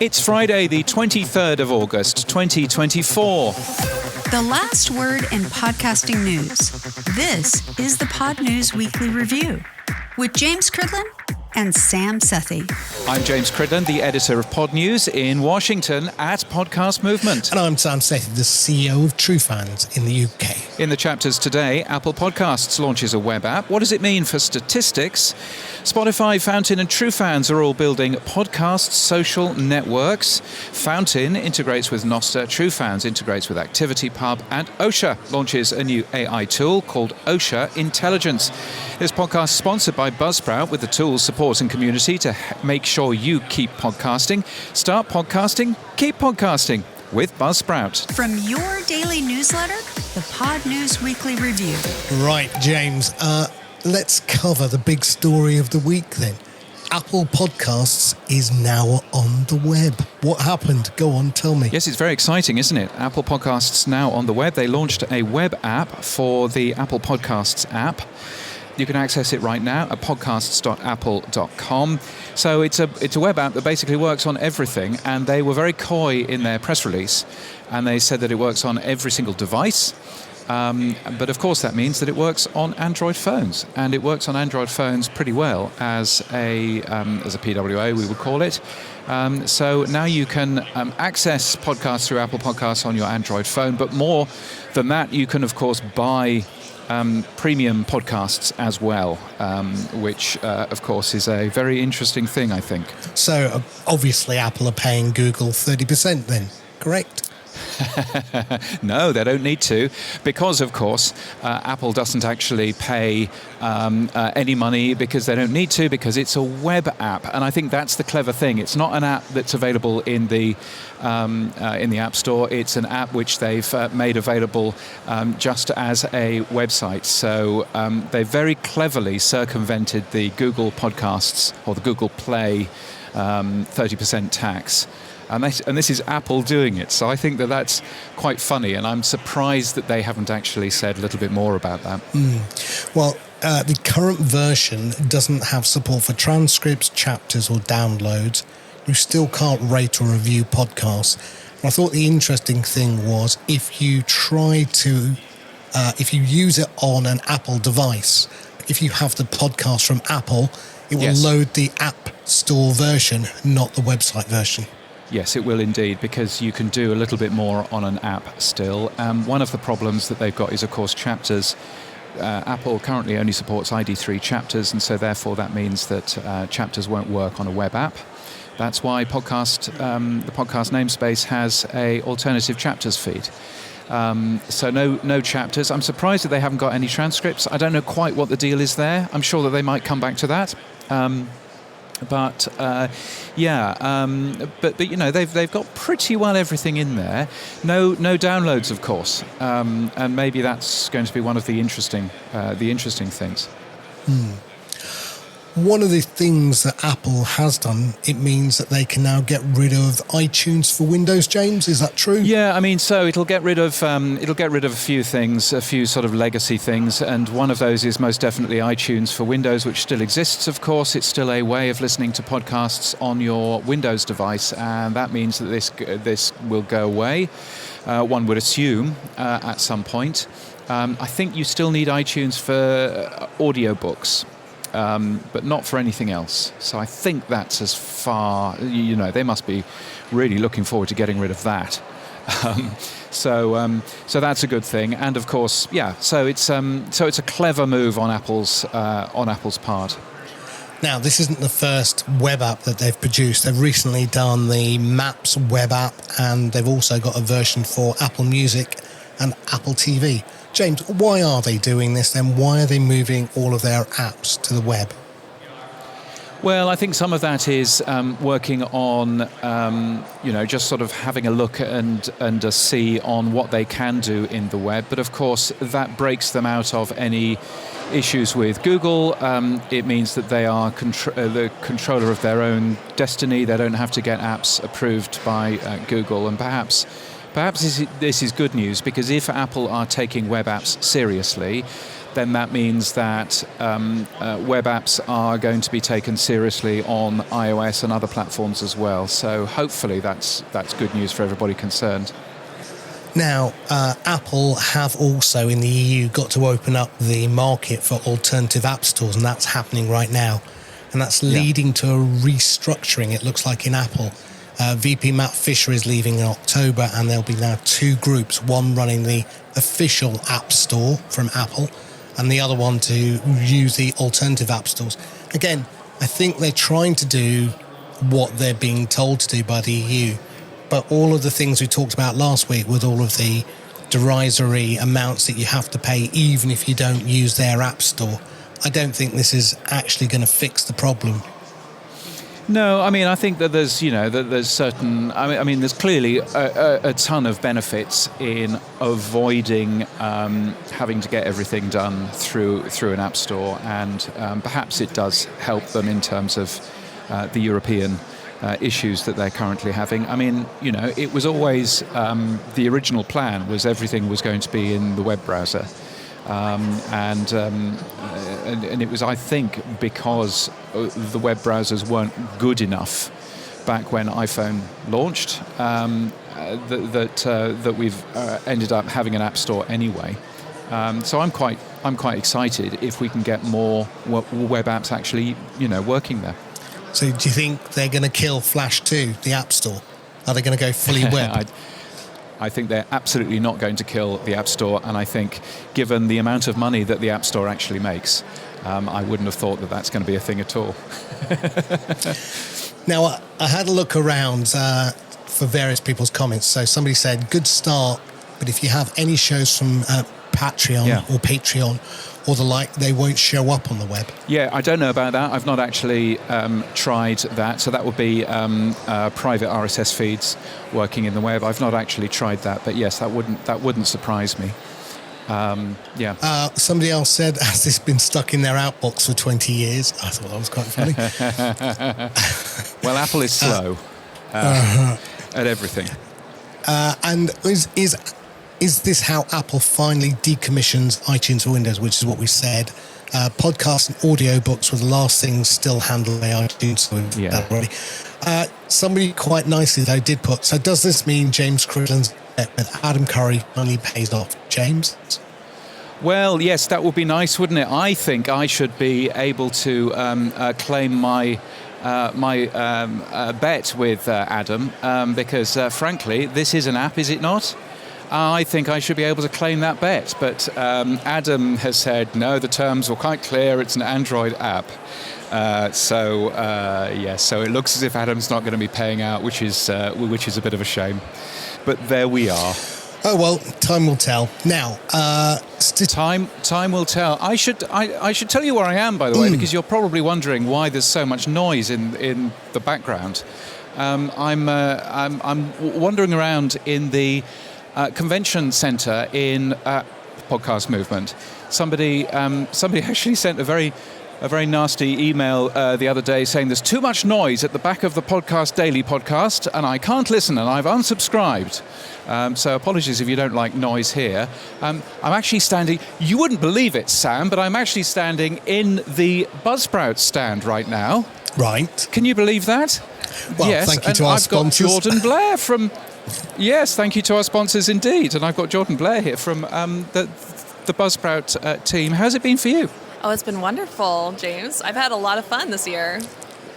It's Friday, the 23rd of August, 2024. The last word in podcasting news. This is the Pod News Weekly Review with James Cridland and Sam Sethi. I'm James Cridland, the editor of Pod News in Washington at Podcast Movement. And I'm Sam Sethi, the CEO of TrueFans in the UK. In the chapters today, Apple Podcasts launches a web app. What does it mean for statistics? Spotify, Fountain and TrueFans are all building podcast social networks. Fountain integrates with Nostr, TrueFans integrates with ActivityPub, and OSHA launches a new AI tool called OSHA Intelligence. This podcast is sponsored by Buzzsprout with the tools, support and community to make sure you keep podcasting. Start podcasting, keep podcasting with Buzzsprout. From your daily newsletter, the Pod News Weekly Review. Right, James, let's cover the big story of the week then. Apple Podcasts is now on the web. What happened? Go on, tell me. Yes, it's very exciting, isn't it? Apple Podcasts now on the web. They launched a web app for the Apple Podcasts app. You can access it right now at podcasts.apple.com. So it's a web app that basically works on everything, and they were very coy in their press release, and they said that it works on every single device. But of course that means that it works on Android phones, and it works on Android phones pretty well as a PWA, we would call it. So now you can access podcasts through Apple Podcasts on your Android phone, but more than that, you can of course buy premium podcasts as well, which of course is a very interesting thing, I think. So obviously Apple are paying Google 30% then, correct? No, they don't need to, because of course Apple doesn't actually pay any money, because they don't need to, because it's a web app. And I think that's the clever thing. It's not an app that's available in the App Store. It's an app which they've made available just as a website. So they very cleverly circumvented the Google Podcasts or the Google Play 30% tax. And this is Apple doing it. So I think that that's quite funny, and I'm surprised that they haven't actually said a little bit more about that. Well, the current version doesn't have support for transcripts, chapters or downloads. You still can't rate or review podcasts. And I thought the interesting thing was if you use it on an Apple device, if you have the podcast from Apple, it will load the App Store version, not the website version. Yes, it will indeed, because you can do a little bit more on an app still. One of the problems that they've got is, of course, chapters. Apple currently only supports ID3 chapters, and so therefore that means that chapters won't work on a web app. That's why the podcast namespace has a alternative chapters feed. So no chapters. I'm surprised that they haven't got any transcripts. I don't know quite what the deal is there. I'm sure that they might come back to that. But you know, they've got pretty well everything in there. No downloads, of course, and maybe that's going to be one of the interesting things. One of the things that Apple has done, it means that they can now get rid of iTunes for Windows. James, is that true? Yeah, I mean, so it'll get rid of a few things, a few sort of legacy things, and one of those is most definitely iTunes for Windows, which still exists. Of course, it's still a way of listening to podcasts on your Windows device, and that means that this will go away. One would assume at some point. I think you still need iTunes for audiobooks. But not for anything else. So I think that's as far, you know, they must be really looking forward to getting rid of that. So that's a good thing. And of course, so it's a clever move on Apple's part. Now, this isn't the first web app that they've produced. They've recently done the Maps web app, and they've also got a version for Apple Music and Apple TV. James, why are they doing this then? Why are they moving all of their apps to the web? Well, I think some of that is working on, just sort of having a look and a see on what they can do in the web. But of course, that breaks them out of any issues with Google. It means that they are the controller of their own destiny. They don't have to get apps approved by Google, and perhaps perhaps this is good news, because if Apple are taking web apps seriously, then that means that web apps are going to be taken seriously on iOS and other platforms as well. So hopefully that's good news for everybody concerned. Now, Apple have also in the EU got to open up the market for alternative app stores, and that's happening right now. And that's leading to a restructuring, it looks like, in Apple. VP Matt Fisher is leaving in October, and there'll be now two groups, one running the official app store from Apple, and the other one to use the alternative app stores. Again, I think they're trying to do what they're being told to do by the EU. But all of the things we talked about last week with all of the derisory amounts that you have to pay even if you don't use their app store, I don't think this is actually going to fix the problem. No, I mean, I think that there's certain. I mean, there's clearly a ton of benefits in avoiding having to get everything done through an app store, and perhaps it does help them in terms of the European issues that they're currently having. I mean, it was always the original plan was everything was going to be in the web browser. And it was, I think, because the web browsers weren't good enough back when iPhone launched that we've ended up having an app store anyway. So I'm quite excited if we can get more web apps actually working there. So do you think they're going to kill Flash 2, the app store? Are they going to go fully web? I think they're absolutely not going to kill the App Store, and I think given the amount of money that the App Store actually makes, I wouldn't have thought that that's going to be a thing at all. Now, I had a look around for various people's comments. So somebody said, good start, but if you have any shows from Patreon or Patreon or the like, they won't show up on the web. Yeah, I don't know about that. I've not actually tried that. So that would be private RSS feeds working in the web. I've not actually tried that, but yes, that wouldn't surprise me. Somebody else said, has this been stuck in their outbox for 20 years? I thought that was quite funny. Well, Apple is slow at everything. And is this how Apple finally decommissions iTunes for Windows, which is what we said? Podcasts and audiobooks were the last things still handled by iTunes. So that already. Somebody quite nicely, though, did put, so does this mean James Cridland's bet with Adam Curry finally pays off? James? Well, yes, that would be nice, wouldn't it? I think I should be able to claim my bet with Adam because, frankly, this is an app, is it not? I think I should be able to claim that bet. But Adam has said, no, the terms were quite clear. It's an Android app. So it looks as if Adam's not going to be paying out, which is a bit of a shame. But there we are. Oh, well, time will tell. Now, time will tell. I should tell you where I am, by the way, because you're probably wondering why there's so much noise in the background. I'm wandering around in the convention centre in Podcast Movement. Somebody actually sent a very nasty email the other day saying there's too much noise at the back of the Podcast Daily podcast and I can't listen and I've unsubscribed. So apologies if you don't like noise here. I'm actually standing, you wouldn't believe it, Sam, but I'm actually standing in the Buzzsprout stand right now. Right. Can you believe that? Well, yes, thank you to our sponsors. I've got Jordan Blair from... Yes, thank you to our sponsors indeed. And I've got Jordan Blair here from the Buzzsprout team. How's it been for you? Oh, it's been wonderful, James. I've had a lot of fun this year.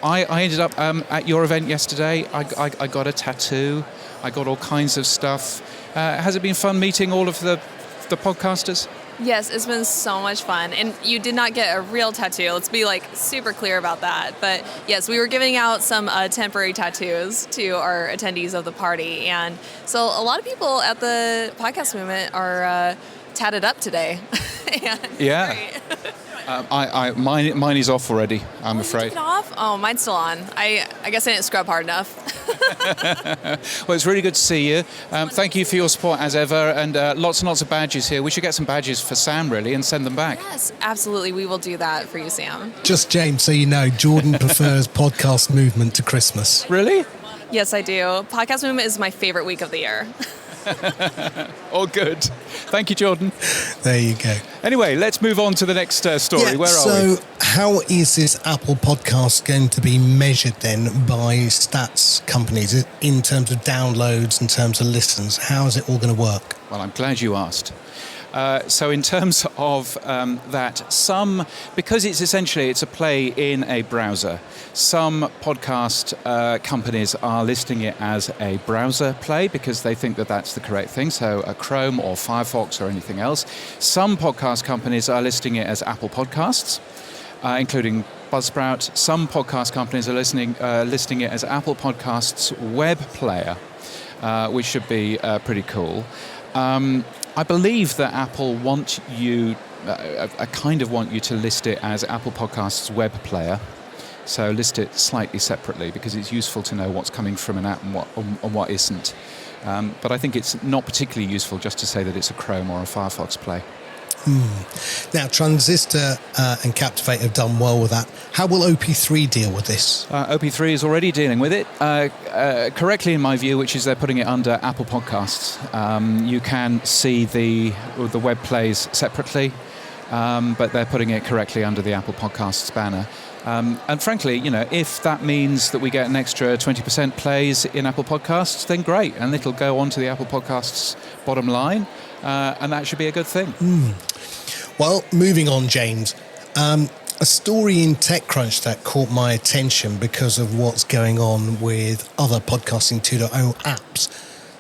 I ended up at your event yesterday. I got a tattoo. I got all kinds of stuff. Has it been fun meeting all of the podcasters? Yes, it's been so much fun. And you did not get a real tattoo. Let's be super clear about that. But yes, we were giving out some temporary tattoos to our attendees of the party. And so a lot of people at the Podcast Movement are tatted up today. Yeah. Mine is off already, I'm afraid. You took it off? Oh, mine's still on. I guess I didn't scrub hard enough. Well, it's really good to see you. Thank you for your support as ever, and lots and lots of badges here. We should get some badges for Sam, really, and send them back. Yes, absolutely. We will do that for you, Sam. Just, James, so you know, Jordan prefers Podcast Movement to Christmas. Really? Yes, I do. Podcast Movement is my favorite week of the year. All good. Thank you, Jordan. There you go. Anyway, let's move on to the next story. Where are we? So how is this Apple Podcast going to be measured then by stats companies in terms of downloads, in terms of listens? How is it all going to work? Well, I'm glad you asked. So in terms of that, because it's a play in a browser, some podcast companies are listing it as a browser play because they think that that's the correct thing, so a Chrome or Firefox or anything else. Some podcast companies are listing it as Apple Podcasts, including Buzzsprout. Some podcast companies are listing it as Apple Podcasts web player, which should be pretty cool. I believe that Apple want you to list it as Apple Podcasts web player. So list it slightly separately because it's useful to know what's coming from an app and what isn't. But I think it's not particularly useful just to say that it's a Chrome or a Firefox play. Now, Transistor and Captivate have done well with that. How will OP3 deal with this? OP3 is already dealing with it correctly, in my view, which is they're putting it under Apple Podcasts. You can see the web plays separately, but they're putting it correctly under the Apple Podcasts banner. And frankly, if that means that we get an extra 20% plays in Apple Podcasts, then great, and it'll go onto the Apple Podcasts bottom line, and that should be a good thing. Well, moving on, James. A story in TechCrunch that caught my attention because of what's going on with other Podcasting 2.0 apps.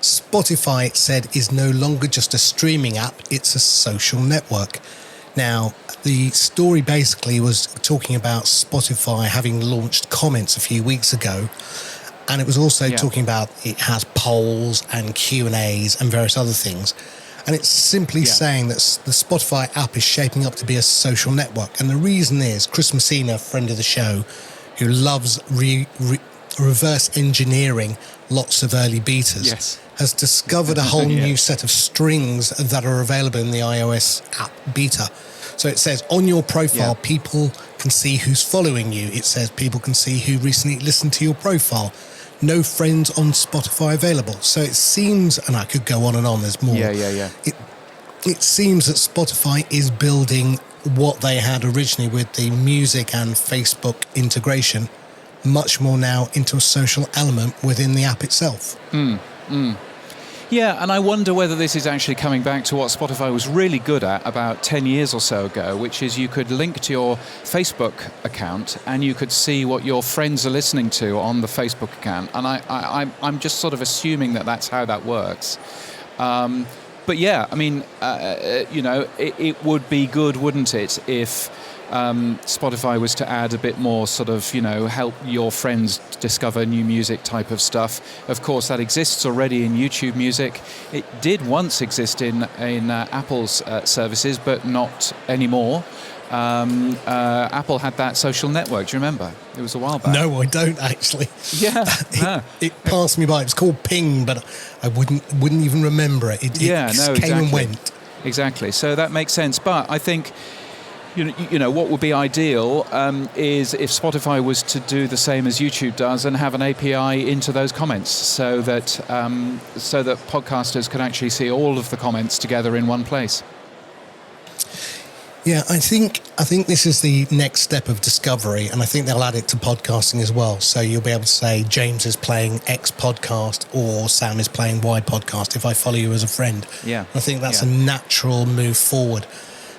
Spotify, it said, is no longer just a streaming app, it's a social network. Now, the story basically was talking about Spotify having launched comments a few weeks ago, and it was also talking about it has polls and Q&As and various other things. And it's simply saying that the Spotify app is shaping up to be a social network. And the reason is Chris Messina, a friend of the show, who loves reverse engineering lots of early betas, has discovered a whole new set of strings that are available in the iOS app beta. So it says on your profile, people can see who's following you. It says people can see who recently listened to your profile. No friends on Spotify available. So it seems, and I could go on and on, there's more. It seems that Spotify is building what they had originally with the music and Facebook integration much more now into a social element within the app itself. Yeah, and I wonder whether this is actually coming back to what Spotify was really good at about 10 years or so ago, which is you could link to your Facebook account and you could see what your friends are listening to on the Facebook account. And I'm just sort of assuming that that's how that works. But yeah, I mean, it would be good, wouldn't it, if Spotify was to add a bit more sort of, help your friends discover new music type of stuff. Of course, that exists already in YouTube Music. It did once exist in Apple's services, but not anymore. Apple had that social network. Do you remember? It was a while back. No, I don't actually. Yeah. It passed me by. It was called Ping, but I wouldn't even remember it. It came and went. Exactly. So that makes sense. But I think what would be ideal is if Spotify was to do the same as YouTube does and have an API into those comments, so that podcasters can actually see all of the comments together in one place. Yeah, I think this is the next step of discovery, and I think they'll add it to podcasting as well. So you'll be able to say James is playing X podcast or Sam is playing Y podcast if I follow you as a friend. Yeah, I think that's a natural move forward.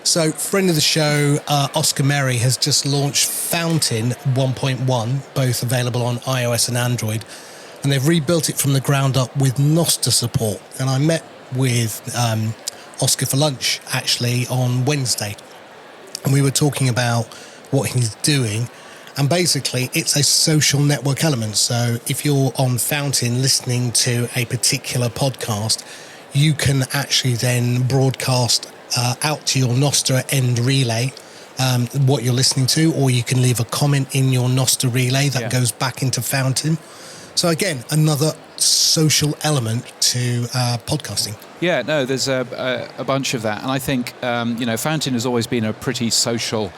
So, friend of the show, Oscar Merry, has just launched Fountain 1.1, both available on iOS and Android, and they've rebuilt it from the ground up with Nostr support. And I met with Oscar for lunch, actually, on Wednesday, and we were talking about what he's doing, and basically it's a social network element. So if you're on Fountain listening to a particular podcast, you can actually then broadcast out to your Nostr end relay what you're listening to, or you can leave a comment in your Nostr relay that goes back into Fountain. So again, another social element to podcasting. Yeah, no, there's a bunch of that. And I think, Fountain has always been a pretty social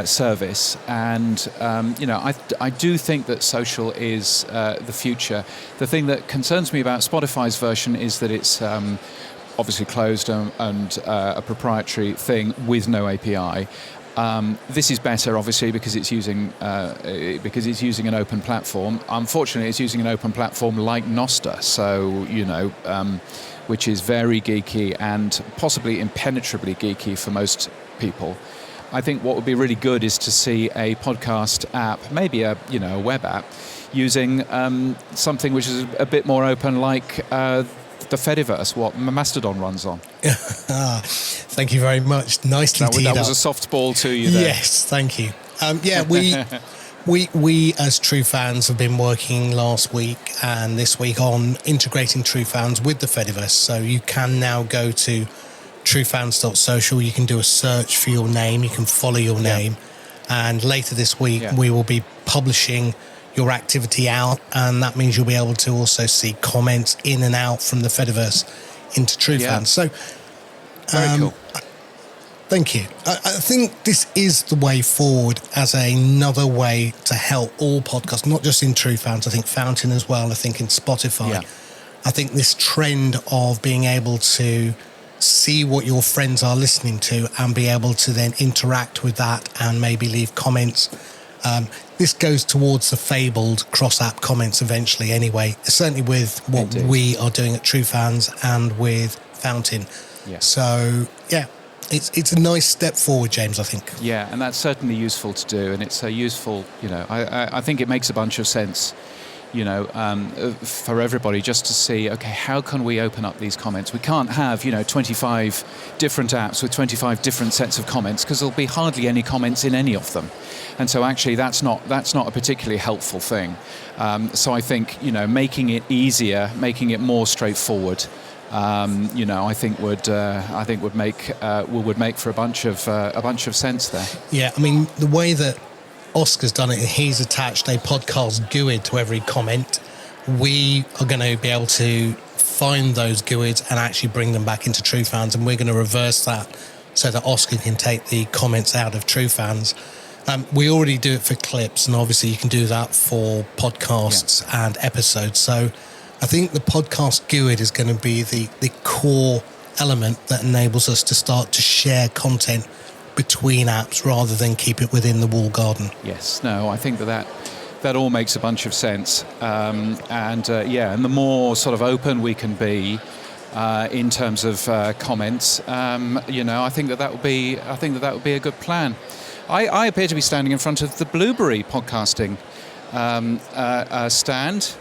service. And, I do think that social is the future. The thing that concerns me about Spotify's version is that it's obviously closed and a proprietary thing with no API. This is better, obviously, because it's using an open platform. Unfortunately, it's using an open platform like Nostr, so which is very geeky and possibly impenetrably geeky for most people. I think what would be really good is to see a podcast app, maybe a web app, using something which is a bit more open, like the Fediverse, what Mastodon runs on. Thank you very much. Nicely teed up. That was a softball to you there. Yes, thank you. We as True Fans have been working last week and this week on integrating True Fans with the Fediverse. So you can now go to truefans.social. You can do a search for your name. You can follow your name. And later this week, we will be publishing your activity out, and that means you'll be able to also see comments in and out from the Fediverse into True Fans. So, very cool. Thank you. I think this is the way forward as another way to help all podcasts, not just in True Fans. I think Fountain as well. I think in Spotify. Yeah. I think this trend of being able to see what your friends are listening to and be able to then interact with that and maybe leave comments. This goes towards the fabled cross-app comments eventually anyway, certainly with what we are doing at True Fans and with Fountain. Yeah. So, it's a nice step forward, James, I think. Yeah, and that's certainly useful to do, and it's a useful, I think it makes a bunch of sense, for everybody just to see, okay, how can we open up these comments? We can't have, 25 different apps with 25 different sets of comments because there'll be hardly any comments in any of them. And so actually that's not a particularly helpful thing. So I think, making it easier, making it more straightforward, I think would make for a bunch of sense there. Yeah, I mean, the way that Oscar's done it, he's attached a podcast GUID to every comment. We are going to be able to find those GUIDs and actually bring them back into True Fans, and we're going to reverse that so that Oscar can take the comments out of True Fans. We already do it for clips, and obviously you can do that for podcasts and episodes. So I think the podcast GUID is going to be the core element that enables us to start to share content between apps rather than keep it within the walled garden. Yes, no, I think that all makes a bunch of sense. And the more sort of open we can be in terms of comments, I think that would be a good plan. I appear to be standing in front of the Blueberry podcasting stand.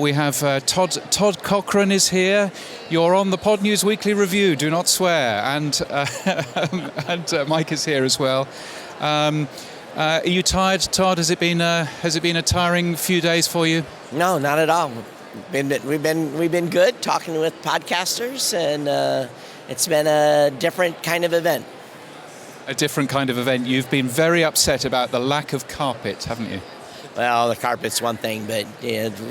We have Todd Cochran is here. You're on the Pod News Weekly Review. Do not swear. And Mike is here as well. Are you tired, Todd? Has it been a tiring few days for you? No, not at all. We've been good talking with podcasters, and it's been a different kind of event. A different kind of event. You've been very upset about the lack of carpet, haven't you? Well, the carpet's one thing, but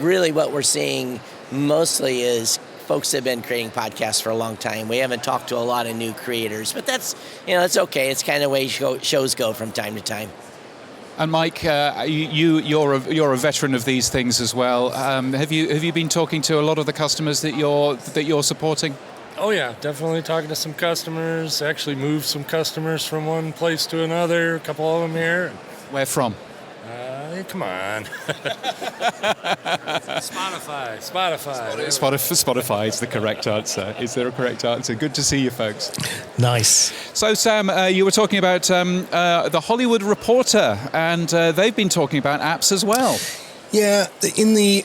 really what we're seeing mostly is folks have been creating podcasts for a long time. We haven't talked to a lot of new creators, but that's, it's okay. It's kind of the way shows go from time to time. And Mike, you're a veteran of these things as well. Have you been talking to a lot of the customers that you're supporting? Oh yeah, definitely talking to some customers. Actually moved some customers from one place to another. A couple of them here. Where from? Come on. Spotify. Spotify is the correct answer. Is there a correct answer? Good to see you folks. Nice. So Sam, you were talking about the Hollywood Reporter, and they've been talking about apps as well. Yeah, in the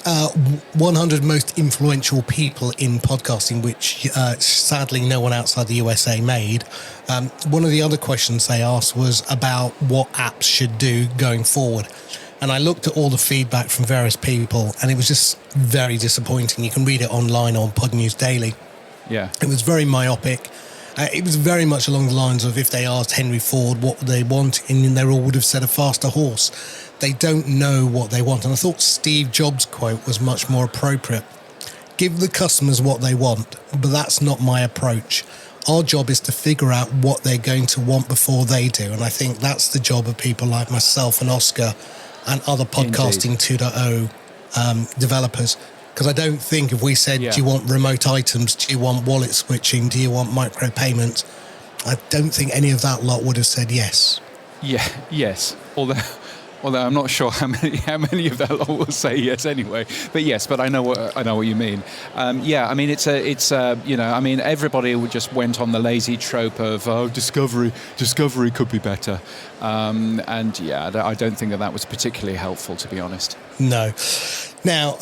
100 most influential people in podcasting, which sadly no one outside the USA made, one of the other questions they asked was about what apps should do going forward. And I looked at all the feedback from various people, and it was just very disappointing. You can read it online on Pod News Daily. Yeah. It was very myopic. It was very much along the lines of if they asked Henry Ford what they want, and they all would have said a faster horse. They don't know what they want. And I thought Steve Jobs' quote was much more appropriate. give the customers what they want, but that's not my approach. Our job is to figure out what they're going to want before they do. And I think that's the job of people like myself and Oscar and other Podcasting 2.0 developers. Because I don't think if we said, do you want remote items? Do you want wallet switching? Do you want micropayments? I don't think any of that lot would have said yes. Yeah, yes. Although I'm not sure how many of that lot will say yes anyway. But yes, but I know what you mean. I mean it's I mean everybody just went on the lazy trope of discovery could be better, and I don't think that was particularly helpful, to be honest. No. Now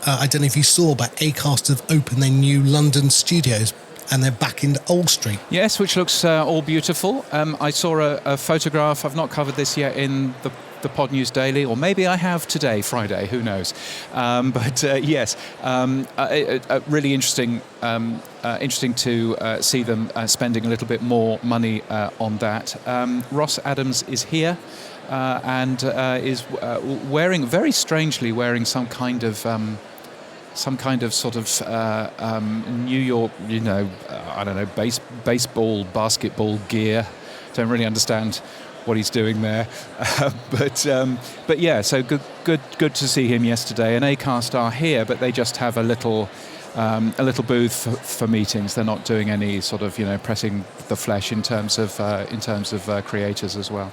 I don't know if you saw, but Acast have opened their new London studios. And they're back in Old Street. Yes, which looks all beautiful. I saw a photograph. I've not covered this yet in the Pod News Daily, or maybe I have today, Friday. Who knows? Yes, really interesting. Interesting to see them spending a little bit more money on that. Ross Adams is here and is very strangely wearing some kind of sort of New York, I don't know, baseball, basketball gear. Don't really understand what he's doing there, but yeah. So good to see him yesterday. And Acast are here, but they just have a little booth for meetings. They're not doing any sort of pressing the flesh in terms of creators as well.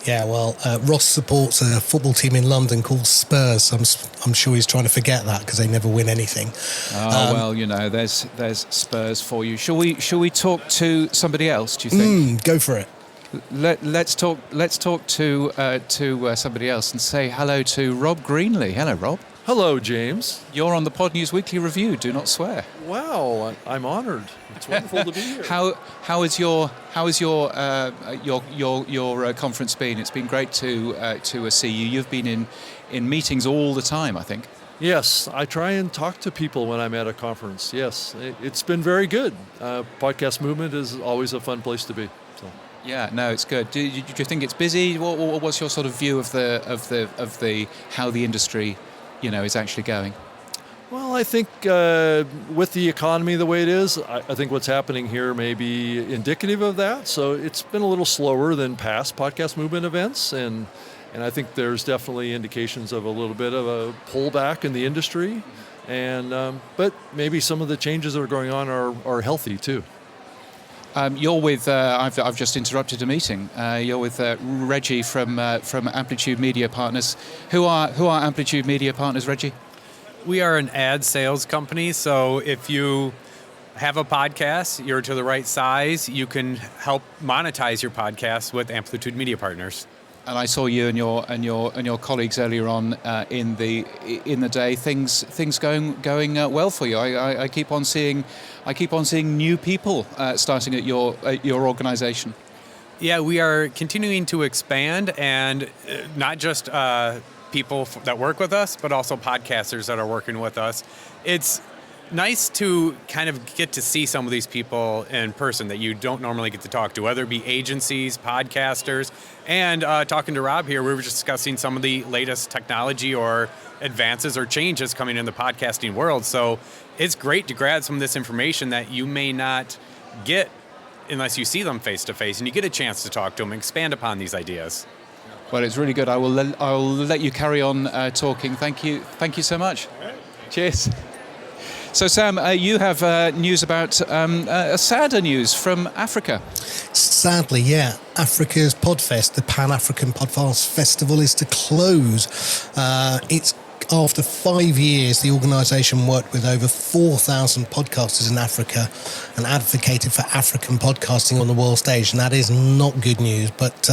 Yeah, well, Ross supports a football team in London called Spurs. I'm sure he's trying to forget that because they never win anything. There's Spurs for you. Shall we talk to somebody else? Do you think? Go for it. Let's talk to somebody else and say hello to Rob Greenlee. Hello, Rob. Hello, James. You're on the Pod News Weekly Review. Do not swear. Wow, I'm honoured. It's wonderful to be here. How is your conference been? It's been great to see you. You've been in meetings all the time, I think. Yes, I try and talk to people when I'm at a conference. Yes, it's been very good. Podcast movement is always a fun place to be. So. Yeah, no, it's good. Do you think it's busy? What's your sort of view of the how the industry is actually going? Well, I think with the economy the way it is, I think what's happening here may be indicative of that. So it's been a little slower than past podcast movement events, and I think there's definitely indications of a little bit of a pullback in the industry, and but maybe some of the changes that are going on are healthy too. You're with. I've just interrupted a meeting. You're with Reggie from Amplitude Media Partners. Who are Amplitude Media Partners, Reggie? We are an ad sales company. So if you have a podcast, you're to the right size, you can help monetize your podcast with Amplitude Media Partners. And I saw you and your colleagues earlier on in the day. Things going well for you. I keep on seeing new people starting at your organisation. Yeah, we are continuing to expand, and not just people that work with us, but also podcasters that are working with us. It's nice to kind of get to see some of these people in person that you don't normally get to talk to, whether it be agencies, podcasters, and talking to Rob here, we were just discussing some of the latest technology or advances or changes coming in the podcasting world. So it's great to grab some of this information that you may not get unless you see them face to face, and you get a chance to talk to them and expand upon these ideas. Well, it's really good. I will let you carry on talking. Thank you so much. Right. Cheers. So, Sam, you have news about sadder news from Africa. Sadly, yeah. Africa's Podfest, the Pan-African Podcast Festival, is to close. It's after 5 years, the organisation worked with over 4,000 podcasters in Africa and advocated for African podcasting on the world stage, and that is not good news. But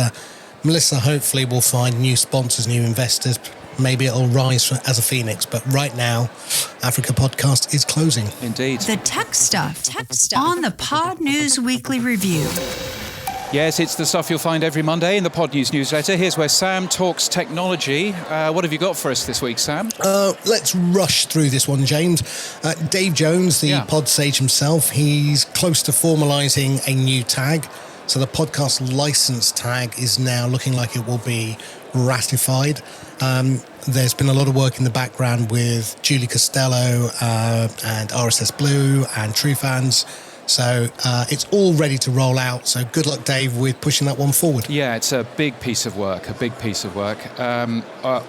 Melissa hopefully will find new sponsors, new investors. Maybe it'll rise as a phoenix, but right now, Africa Podcast is closing. Indeed. The tech stuff on the Pod News Weekly Review. Yes, it's the stuff you'll find every Monday in the Pod News newsletter. Here's where Sam talks technology. What have you got for us this week, Sam? Let's rush through this one, James. Dave Jones, the pod sage himself, he's close to formalising a new tag. So the podcast license tag is now looking like it will be ratified. there's been a lot of work in the background with Julie Costello and RSS Blue and TrueFans. So it's all ready to roll out. So good luck, Dave, with pushing that one forward. Yeah, it's a big piece of work,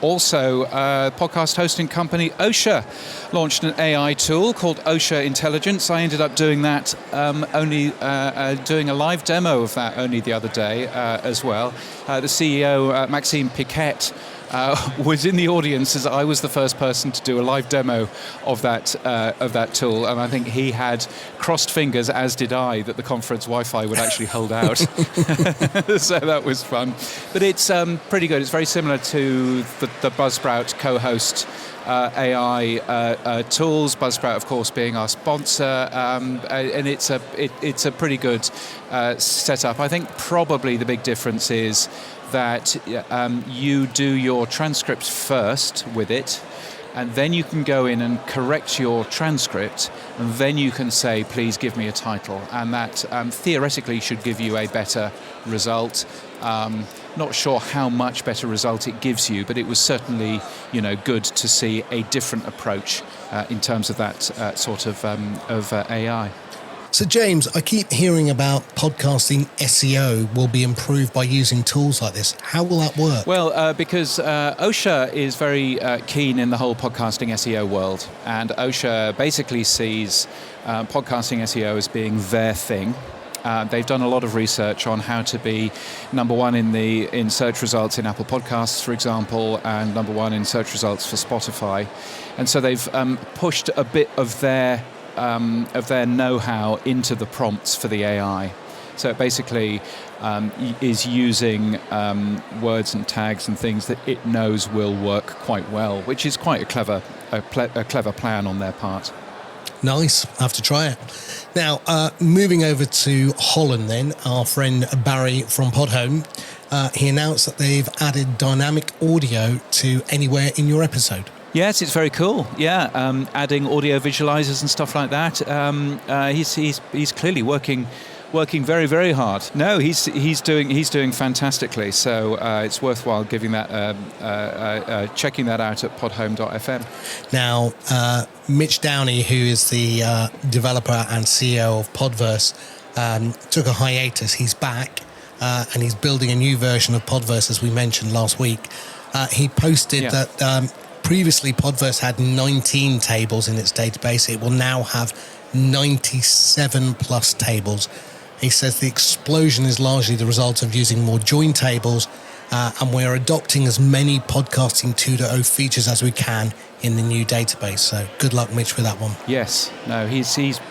Also, podcast hosting company Osha launched an AI tool called Osha Intelligence. I ended up doing that doing a live demo of that only the other day as well. The CEO, Maxime Piquet, was in the audience as I was the first person to do a live demo of that tool, and I think he had crossed fingers, as did I, that the conference Wi-Fi would actually hold out. So that was fun. But it's pretty good. It's very similar to the Buzzsprout co-host AI tools. Buzzsprout, of course, being our sponsor, and it's a pretty good setup. I think probably the big difference is that you do your transcripts first with it, and then you can go in and correct your transcript, and then you can say, please give me a title, and that theoretically should give you a better result. Not sure how much better result it gives you, but it was certainly, good to see a different approach in terms of that sort of AI. So, James, I keep hearing about podcasting SEO will be improved by using tools like this. How will that work? Well, because Osha is very keen in the whole podcasting SEO world, and Osha basically sees podcasting SEO as being their thing. They've done a lot of research on how to be number one in search results in Apple Podcasts, for example, and number one in search results for Spotify. And so they've pushed a bit of their know-how into the prompts for the AI. So it basically is using words and tags and things that it knows will work quite well, which is quite a clever plan on their part. Nice. I have to try it. Now, moving over to Holland then, our friend Barry from Podhome, he announced that they've added dynamic audio to Anywhere in Your Episode. Yes, it's very cool. Yeah, adding audio visualizers and stuff like that. He's clearly working very, very hard. No, he's doing fantastically. So it's worthwhile giving that checking that out at podhome.fm. Now, Mitch Downey, who is the developer and CEO of Podverse, took a hiatus. He's back and he's building a new version of Podverse, as we mentioned last week. He posted that. Previously, Podverse had 19 tables in its database. It will now have 97 plus tables. He says the explosion is largely the result of using more join tables, and we're adopting as many podcasting 2.0 features as we can in the new database. So good luck, Mitch, with that one. Yes. No, he's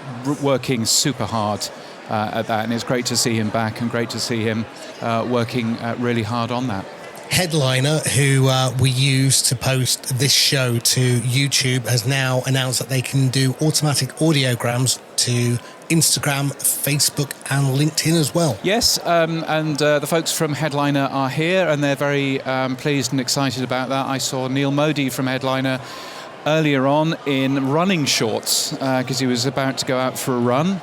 working super hard at that, and it's great to see him back and great to see him working really hard on that. Headliner, who we use to post this show to YouTube, has now announced that they can do automatic audiograms to Instagram, Facebook and LinkedIn as well. Yes, and the folks from Headliner are here, and they're very pleased and excited about that. I saw Neil Modi from Headliner earlier on in running shorts because he was about to go out for a run.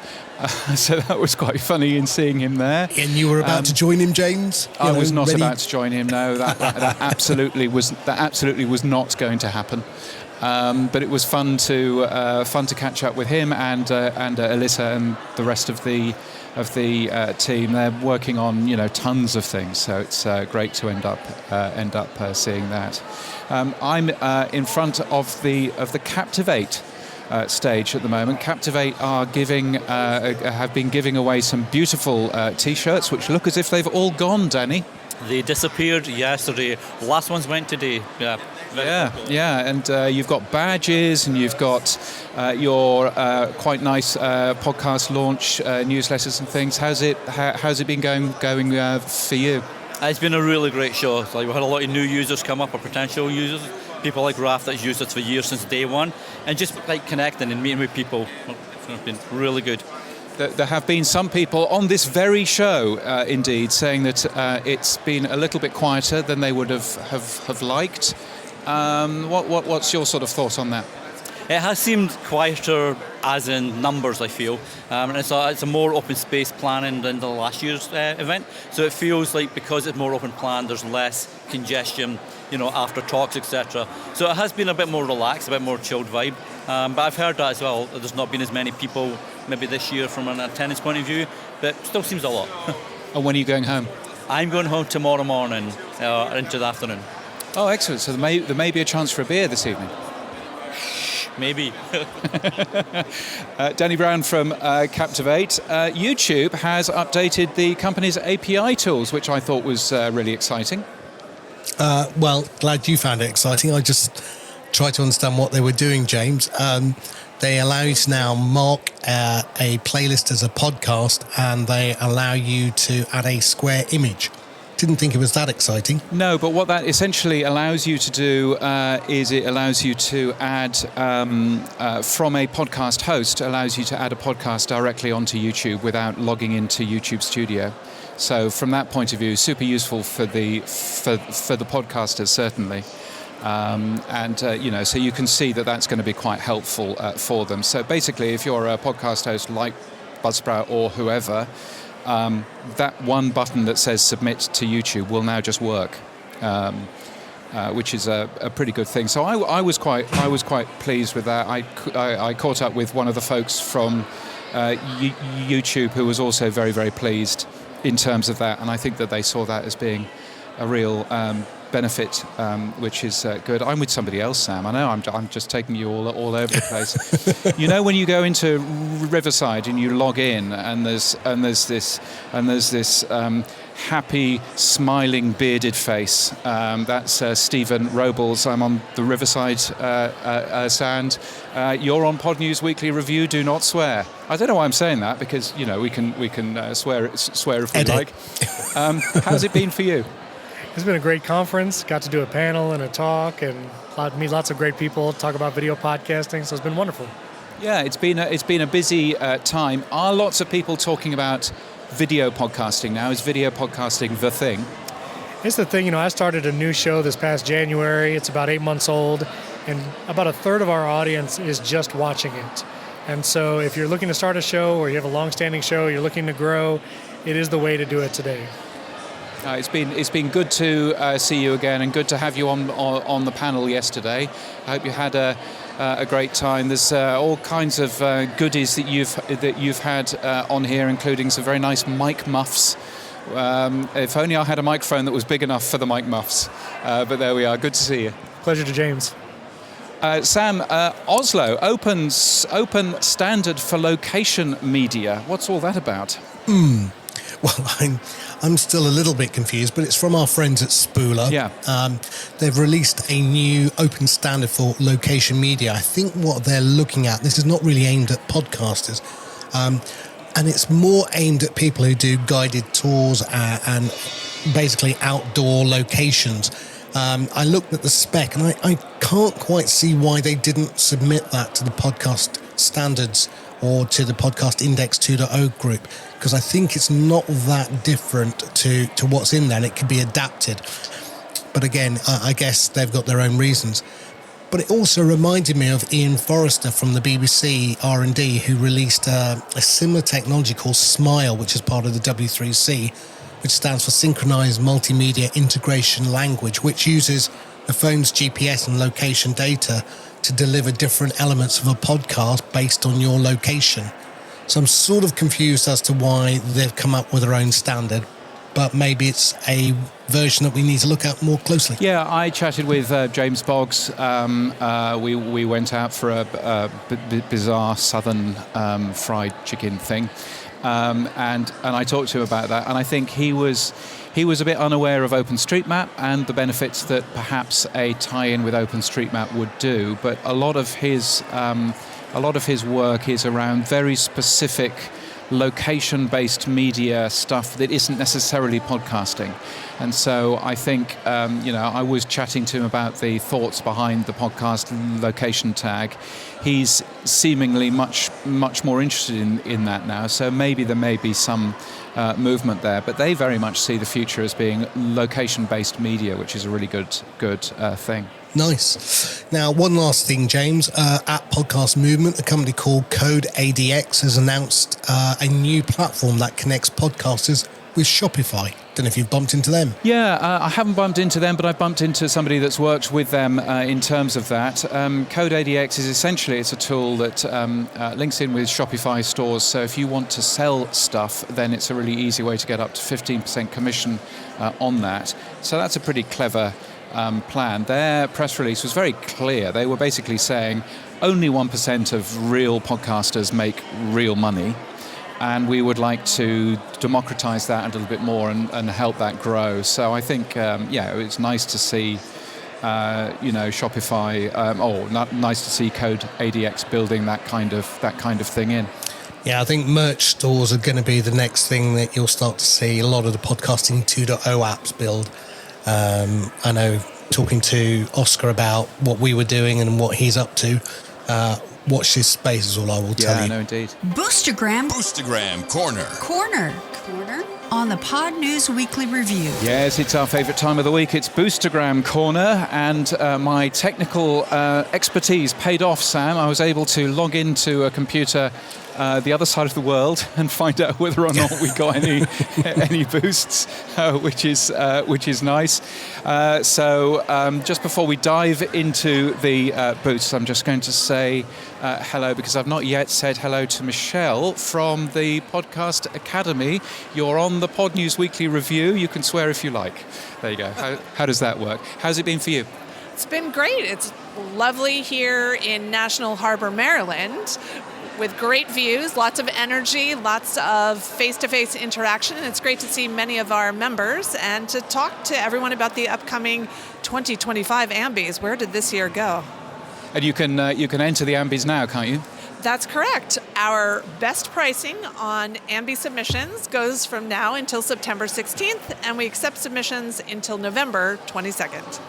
So that was quite funny in seeing him there. And you were about to join him, James? I was not about to join him. No, that absolutely was not going to happen. But it was fun to catch up with him and Alyssa and the rest of the team. They're working on tons of things, so it's great to end up seeing that. I'm in front of the Captivate stage at the moment. Captivate are have been giving away some beautiful T-shirts, which look as if they've all gone, Danny. They disappeared yesterday. The last ones went today. Yeah. And you've got badges, and you've got your quite nice podcast launch newsletters and things. How's it been going for you? It's been a really great show. We had a lot of new users come up, or potential users. People like Raf that's used it for years, since day one, and just connecting and meeting with people. It's been really good. There have been some people on this very show, indeed, saying that it's been a little bit quieter than they would have liked. What's your sort of thought on that? It has seemed quieter, as in numbers, I feel. And it's a more open space planning than the last year's event. So it feels like because it's more open plan, there's less congestion. after talks, etc. So it has been a bit more relaxed, a bit more chilled vibe. But I've heard that as well. There's not been as many people maybe this year from an attendance point of view, but still seems a lot. And when are you going home? I'm going home tomorrow morning into the afternoon. Oh, excellent. So there may be a chance for a beer this evening. Maybe. Danny Brown from Captivate. YouTube has updated the company's API tools, which I thought was really exciting. Well, glad you found it exciting. I just tried to understand what they were doing, James. They allow you to now mark a playlist as a podcast, and they allow you to add a square image. Didn't think it was that exciting. No, but what that essentially allows you to do is it allows you to add, from a podcast host, allows you to add a podcast directly onto YouTube without logging into YouTube Studio. So from that point of view, super useful for the podcasters, certainly. So you can see that that's going to be quite helpful for them. So basically, if you're a podcast host like Buzzsprout or whoever, that one button that says submit to YouTube will now just work, which is a pretty good thing. So I was quite pleased with that. I caught up with one of the folks from YouTube who was also very, very pleased in terms of that, and I think that they saw that as being a real benefit, which is good. I'm with somebody else, Sam. I know I'm just taking you all over the place. When you go into Riverside and you log in, and there's this happy, smiling, bearded face. That's Stephen Robles. I'm on the Riverside sand. You're on Pod News Weekly Review. Do not swear. I don't know why I'm saying that, because we can swear if we like. How's it been for you? It's been a great conference. Got to do a panel and a talk, and meet lots of great people, talk about video podcasting. So it's been wonderful. Yeah, it's been a busy time. Are lots of people talking about video podcasting now? Is video podcasting the thing? It's the thing. I started a new show this past January. It's about 8 months old, and about a third of our audience is just watching it. And so if you're looking to start a show, or you have a long-standing show, you're looking to grow, it is the way to do it today. It's been good to see you again, and good to have you on the panel yesterday. I hope you had a great time. There's all kinds of goodies that you've had on here, including some very nice mic muffs. If only I had a microphone that was big enough for the mic muffs. But there we are. Good to see you. Pleasure to James. Sam, Oslo, open standard for location media. What's all that about? Well, I'm still a little bit confused, but it's from our friends at Spooler. Yeah. They've released a new open standard for location media. I think what they're looking at, this is not really aimed at podcasters, and it's more aimed at people who do guided tours and basically outdoor locations. I looked at the spec, and I can't quite see why they didn't submit that to the podcast standards or to the Podcast Index 2.0 group, because I think it's not that different to what's in there, and it could be adapted. But again, I guess they've got their own reasons. But it also reminded me of Ian Forrester from the BBC R&D, who released a similar technology called Smile, which is part of the W3C, which stands for Synchronized Multimedia Integration Language, which uses the phone's GPS and location data to deliver different elements of a podcast based on your location. So I'm sort of confused as to why they've come up with their own standard, but maybe it's a version that we need to look at more closely. Yeah, I chatted with James Boggs. We went out for a bizarre southern fried chicken thing, and I talked to him about that, and I think he was a bit unaware of OpenStreetMap and the benefits that perhaps a tie-in with OpenStreetMap would do. But a lot of his work is around very specific location-based media stuff that isn't necessarily podcasting. And so I think, I was chatting to him about the thoughts behind the podcast location tag. He's seemingly much more interested in that now. So maybe there may be some movement there. But they very much see the future as being location-based media, which is a really good thing. Nice. Now, one last thing, James. At Podcast Movement, a company called Code ADX has announced a new platform that connects podcasters with Shopify. Don't know if you've bumped into them. Yeah, I haven't bumped into them, but I've bumped into somebody that's worked with them in terms of that. Code ADX is essentially, it's a tool that links in with Shopify stores. So if you want to sell stuff, then it's a really easy way to get up to 15% commission on that. So that's a pretty clever plan. Their press release was very clear. They were basically saying only 1% of real podcasters make real money. And we would like to democratize that a little bit more and help that grow. So I think, it's nice to see, Shopify, nice to see Code ADX building that kind of thing in. Yeah, I think merch stores are going to be the next thing that you'll start to see a lot of the Podcasting 2.0 apps build. I know, talking to Oscar about what we were doing and what he's up to, watch this space is all I will tell you. Yeah, no, indeed. Boostergram Corner on the Pod News Weekly Review. Yes, it's our favourite time of the week. It's Boostergram Corner, and my technical expertise paid off, Sam. I was able to log into a computer the other side of the world and find out whether or not we got any boosts, which is nice. So just before we dive into the boosts, I'm just going to say hello, because I've not yet said hello to Michelle from the Podcast Academy. You're on the Pod News Weekly Review. You can swear if you like. There you go. How does that work? How's it been for you? It's been great. It's lovely here in National Harbor, Maryland, with great views, lots of energy, lots of face-to-face interaction. And it's great to see many of our members and to talk to everyone about the upcoming 2025 Ambies. Where did this year go? And you can enter the Ambies now, can't you? That's correct. Our best pricing on Ambie submissions goes from now until September 16th, and we accept submissions until November 22nd.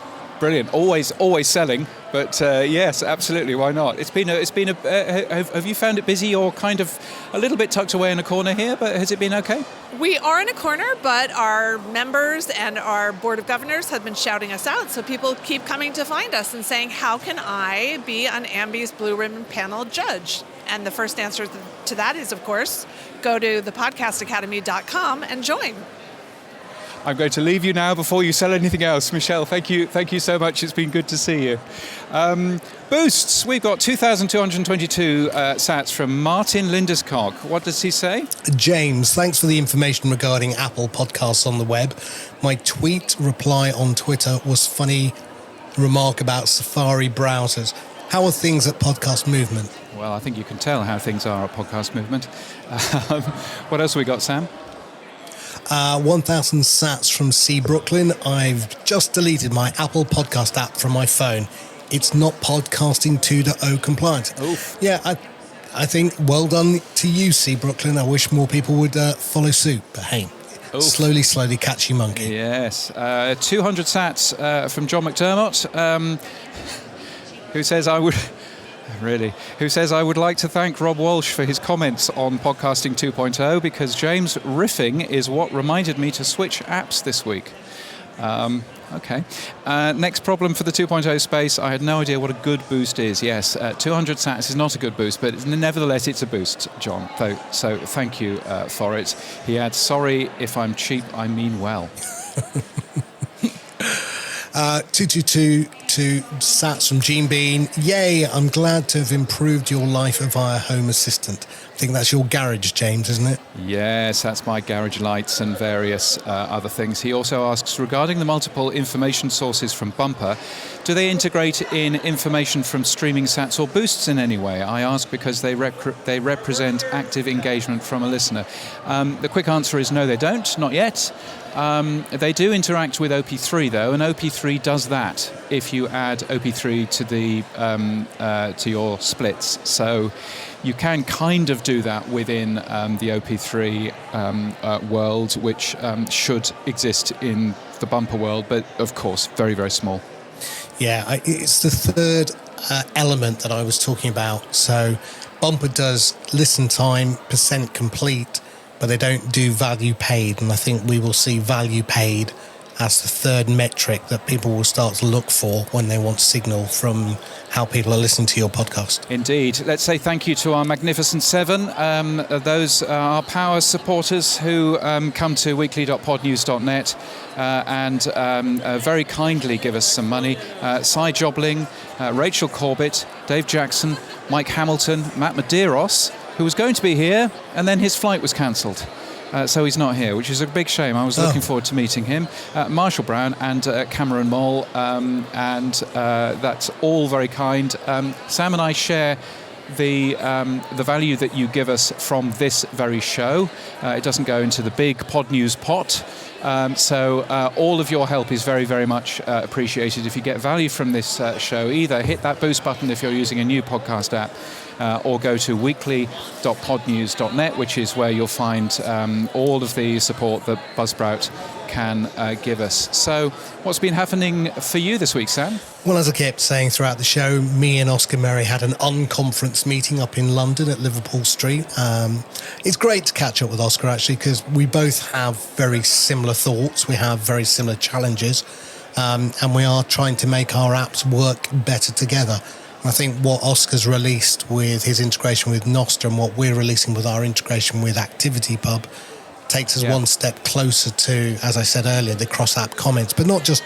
Brilliant. Always selling, but yes, absolutely. Why not? It's been have you found it busy or kind of a little bit tucked away in a corner here? But has it been okay? We are in a corner, but our members and our board of governors have been shouting us out. So people keep coming to find us and saying, "How can I be an Ambie's Blue Ribbon Panel judge?" And the first answer to that is, of course, go to thepodcastacademy.com and join. I'm going to leave you now before you sell anything else. Michelle, thank you so much. It's been good to see you. Boosts, we've got 2,222 sats from Martin Lindeskog. What does he say? James, thanks for the information regarding Apple Podcasts on the web. My tweet reply on Twitter was funny remark about Safari browsers. How are things at Podcast Movement? Well, I think you can tell how things are at Podcast Movement. What else have we got, Sam? 1,000 sats from C. Brooklyn. I've just deleted my Apple Podcast app from my phone. It's not Podcasting 2.0 compliant. Oof. Yeah, I think well done to you, C. Brooklyn. I wish more people would follow suit. But hey, Oof. slowly catch your monkey. Yes. 200 sats from John McDermott, who says I would like to thank Rob Walsh for his comments on Podcasting 2.0, because James riffing is what reminded me to switch apps this week. Okay. Next problem for the 2.0 space. I had no idea what a good boost is. Yes, 200 sats is not a good boost, but nevertheless it's a boost, John. So thank you for it. He adds, sorry if I'm cheap, I mean well. 222 sats from Gene Bean. Yay, I'm glad to have improved your life via Home Assistant. I think that's your garage, James, isn't it? Yes, that's my garage lights and various other things. He also asks, regarding the multiple information sources from Bumper, do they integrate in information from streaming sats or boosts in any way? I ask because they represent active engagement from a listener. The quick answer is no, they don't, not yet. They do interact with OP3 though, and OP3 does that if you add OP3 to the to your splits. So you can kind of do that within the OP3 world, which should exist in the Bumper world, but of course very, very small. Yeah, it's the third element that I was talking about. So Bumper does listen time, percent complete, but they don't do value paid, and I think we will see value paid as the third metric that people will start to look for when they want signal from how people are listening to your podcast. Indeed. Let's say thank you to our Magnificent Seven. Those are our power supporters who come to weekly.podnews.net and very kindly give us some money. Cy Jobling, Rachel Corbett, Dave Jackson, Mike Hamilton, Matt Medeiros, who was going to be here, and then his flight was cancelled. So he's not here, which is a big shame. I was looking forward to meeting him. Marshall Brown and Cameron Mole, and that's all very kind. Sam and I share the value that you give us from this very show. It doesn't go into the big Pod News pot. So all of your help is very, very much appreciated. If you get value from this show, either hit that boost button if you're using a new podcast app, or go to weekly.podnews.net, which is where you'll find all of the support that Buzzsprout can give us. So what's been happening for you this week, Sam? Well, as I kept saying throughout the show, me and Oscar Murray had an unconference meeting up in London at Liverpool Street. It's great to catch up with Oscar, actually, because we both have very similar thoughts. We have very similar challenges, and we are trying to make our apps work better together. I think what Oscar's released with his integration with Nostr and what we're releasing with our integration with ActivityPub takes us one step closer to, as I said earlier, the cross-app comments. But not just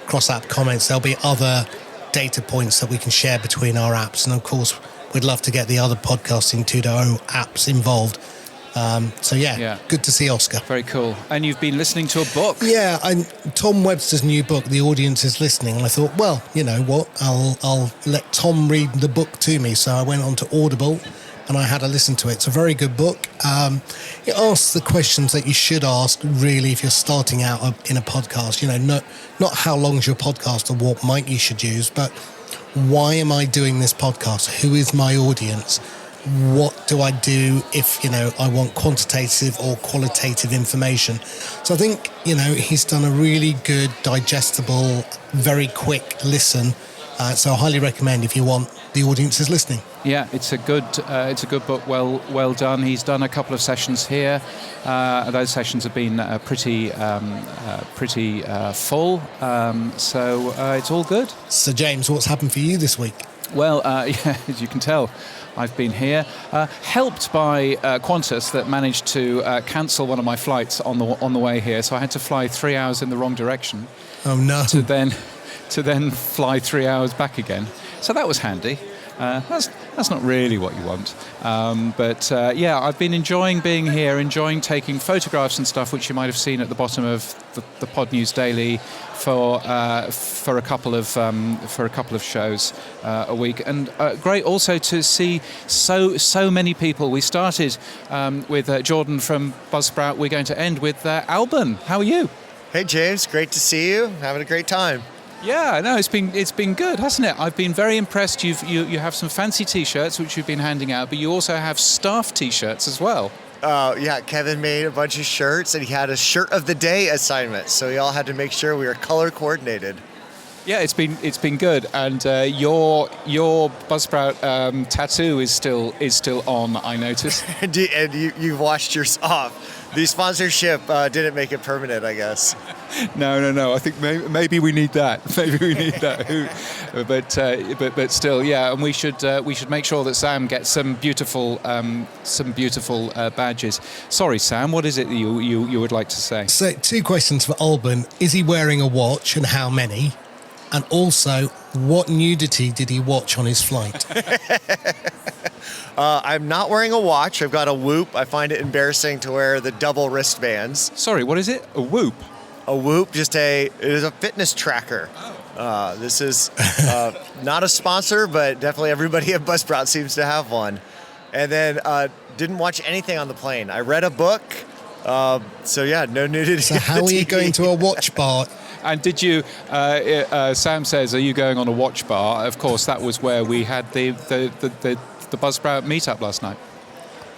cross-app comments, there'll be other data points that we can share between our apps. And of course, we'd love to get the other Podcasting 2.0 apps involved. Good to see Oscar. Very cool. And you've been listening to a book. Yeah, Tom Webster's new book, The Audience is Listening. And I thought, well, you know what, I'll let Tom read the book to me. So I went on to Audible and I had a listen to it. It's a very good book. It asks the questions that you should ask, really, if you're starting out in a podcast. You know, not how long's your podcast or what mic you should use, but why am I doing this podcast? Who is my audience? What do I do if, I want quantitative or qualitative information? So I think, he's done a really good, digestible, very quick listen. So I highly recommend if you want The Audience is Listening. Yeah, it's a good book. Well done. He's done a couple of sessions here. Those sessions have been pretty full. So it's all good. So James, what's happened for you this week? Well, as you can tell, I've been here, helped by Qantas that managed to cancel one of my flights on the way here. So I had to fly 3 hours in the wrong direction. Oh no! To then fly 3 hours back again. So that was handy. That's not really what you want. But I've been enjoying being here, enjoying taking photographs and stuff, which you might have seen at the bottom of the Pod News Daily for a couple of shows a week, and great also to see so many people. We started with Jordan from Buzzsprout. We're going to end with Alban. How are you? Hey James, great to see you. Having a great time. Yeah, no, it's been good, hasn't it? I've been very impressed. You have some fancy T-shirts which you've been handing out, but you also have staff T-shirts as well. Kevin made a bunch of shirts, and he had a shirt of the day assignment, so we all had to make sure we were color coordinated. Yeah, it's been good, and your Buzzsprout tattoo is still on. I noticed. And you've washed yours off. The sponsorship didn't make it permanent, I guess. No. I think maybe we need that. Maybe we need that. But still, yeah. And we should make sure that Sam gets some beautiful badges. Sorry, Sam. What is it that you would like to say? So, 2 questions for Alban. Is he wearing a watch, and how many? And also, what nudity did he watch on his flight? I'm not wearing a watch. I've got a Whoop. I find it embarrassing to wear the double wristbands. Sorry, what is it? A Whoop? A Whoop, it is a fitness tracker. This is not a sponsor, but definitely everybody at Buzzsprout seems to have one. And then didn't watch anything on the plane. I read a book. No nudity. So how are you going to a watch bar? And did you, Sam says, are you going on a watch bar? Of course, that was where we had the Buzzsprout meetup last night.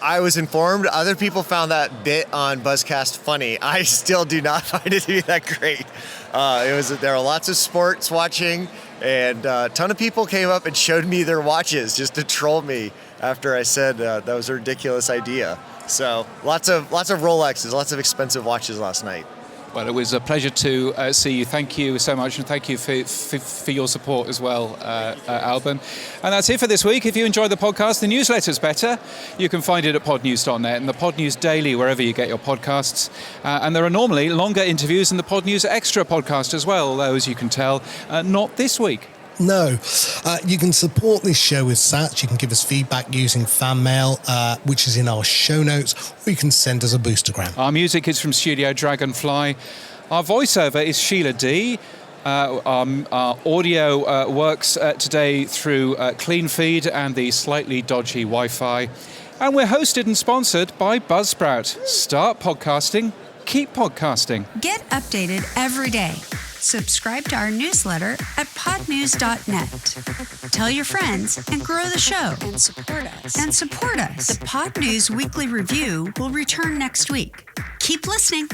I was informed. Other people found that bit on Buzzcast funny. I still do not find it to be that great. There were lots of sports watching, and a ton of people came up and showed me their watches just to troll me after I said that was a ridiculous idea. So lots of Rolexes, lots of expensive watches last night. Well, it was a pleasure to see you. Thank you so much, and thank you for your support as well, Alban. And that's it for this week. If you enjoyed the podcast, the newsletter's better. You can find it at podnews.net and the Pod News Daily, wherever you get your podcasts. And there are normally longer interviews in the Pod News Extra podcast as well, although, as you can tell, not this week. No. You can support this show with Sats. You can give us feedback using fan mail, which is in our show notes, or you can send us a boostergram. Our music is from Studio Dragonfly. Our voiceover is Sheila D. Our audio works today through CleanFeed and the slightly dodgy Wi-Fi. And we're hosted and sponsored by Buzzsprout. Start podcasting, keep podcasting. Get updated every day. Subscribe to our newsletter at podnews.net. Tell your friends and grow the show. And support us. The Pod News Weekly Review will return next week. Keep listening.